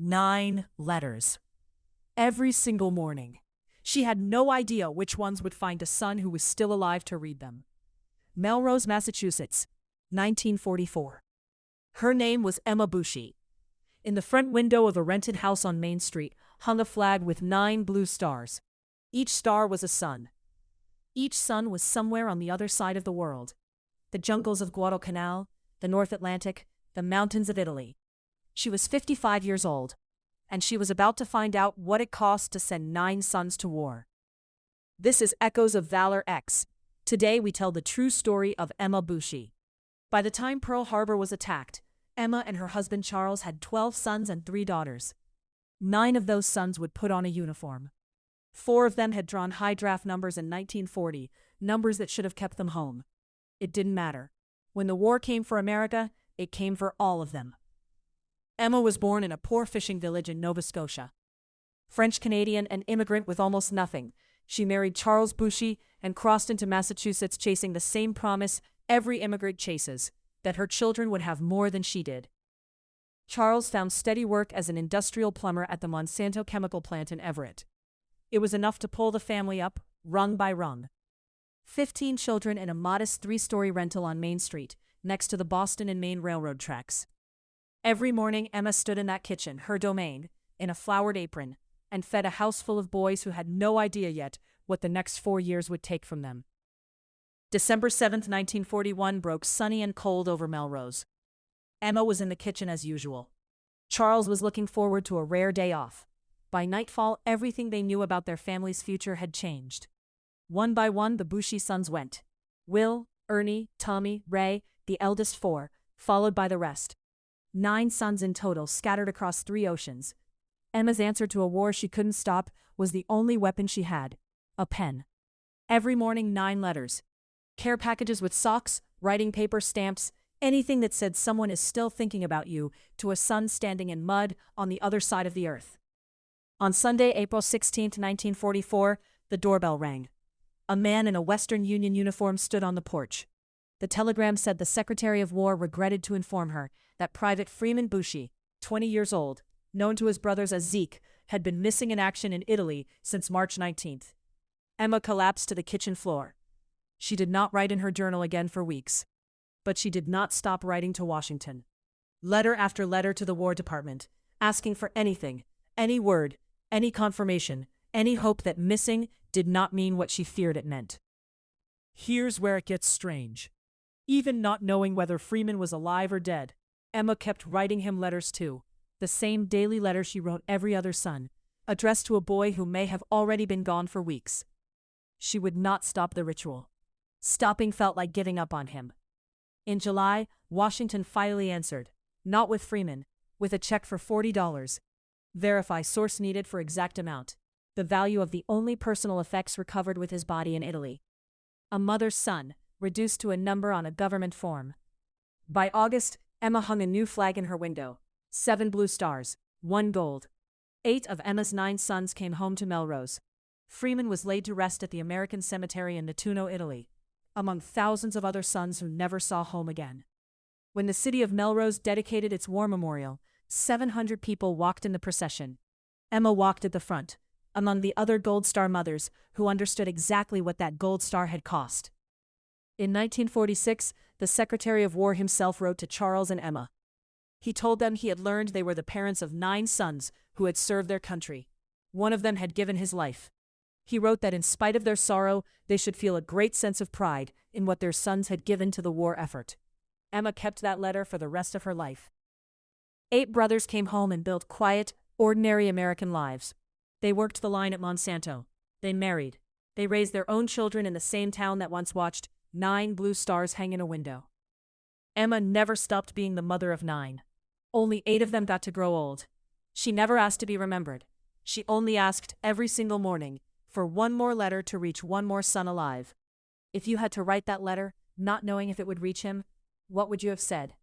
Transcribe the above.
9 letters. Every single morning. She had no idea which ones would find a son who was still alive to read them. Melrose, Massachusetts, 1944. Her name was Emma Bushy. In the front window of a rented house on Main Street hung a flag with 9 blue stars. Each star was a sun. Each sun was somewhere on the other side of the world. The jungles of Guadalcanal, the North Atlantic, the mountains of Italy. She was 55 years old, and she was about to find out what it cost to send 9 sons to war. This is Echoes of Valour X. Today we tell the true story of Emma Bushy. By the time Pearl Harbor was attacked, Emma and her husband Charles had 12 sons and 3 daughters. 9 of those sons would put on a uniform. 4 of them had drawn high draft numbers in 1940, numbers that should have kept them home. It didn't matter. When the war came for America, it came for all of them. Emma was born in a poor fishing village in Nova Scotia. French-Canadian and immigrant with almost nothing, she married Charles Bushy and crossed into Massachusetts chasing the same promise every immigrant chases, that her children would have more than she did. Charles found steady work as an industrial plumber at the Monsanto chemical plant in Everett. It was enough to pull the family up, rung by rung. 15 children in a modest 3-story rental on Main Street, next to the Boston and Maine railroad tracks. Every morning Emma stood in that kitchen, her domain, in a flowered apron, and fed a house full of boys who had no idea yet what the next 4 years would take from them. December 7, 1941 broke sunny and cold over Melrose. Emma was in the kitchen as usual. Charles was looking forward to a rare day off. By nightfall, everything they knew about their family's future had changed. One by one, the Bushy sons went. Will, Ernie, Tommy, Ray, the eldest 4, followed by the rest. 9 sons in total, scattered across 3 oceans. Emma's answer to a war she couldn't stop was the only weapon she had: a pen. Every morning, 9 letters. Care packages with socks, writing paper, stamps, anything that said someone is still thinking about you, to a son standing in mud on the other side of the earth. On Sunday, April 16, 1944, the doorbell rang. A man in a Western Union uniform stood on the porch. The telegram said the Secretary of War regretted to inform her that Private Freeman Bushy, 20 years old, known to his brothers as Zeke, had been missing in action in Italy since March 19th. Emma collapsed to the kitchen floor. She did not write in her journal again for weeks. But she did not stop writing to Washington. Letter after letter to the War Department, asking for anything, any word, any confirmation, any hope that missing did not mean what she feared it meant. Here's where it gets strange. Even not knowing whether Freeman was alive or dead, Emma kept writing him letters too, the same daily letter she wrote every other son, addressed to a boy who may have already been gone for weeks. She would not stop the ritual. Stopping felt like giving up on him. In July, Washington finally answered, not with Freeman, with a check for $40. Verify source needed for exact amount. The value of the only personal effects recovered with his body in Italy. A mother's son, reduced to a number on a government form. By August, Emma hung a new flag in her window. 7 blue stars, 1 gold. 8 of Emma's 9 sons came home to Melrose. Freeman was laid to rest at the American cemetery in Nettuno, Italy, among thousands of other sons who never saw home again. When the city of Melrose dedicated its war memorial, 700 people walked in the procession. Emma walked at the front, among the other Gold Star mothers who understood exactly what that gold star had cost. In 1946, the Secretary of War himself wrote to Charles and Emma. He told them he had learned they were the parents of 9 sons who had served their country. One of them had given his life. He wrote that in spite of their sorrow, they should feel a great sense of pride in what their sons had given to the war effort. Emma kept that letter for the rest of her life. 8 brothers came home and built quiet, ordinary American lives. They worked the line at Monsanto. They married. They raised their own children in the same town that once watched 9 blue stars hang in a window. Emma never stopped being the mother of 9. Only 8 of them got to grow old. She never asked to be remembered. She only asked every single morning for one more letter to reach one more son alive. If you had to write that letter, not knowing if it would reach him, what would you have said?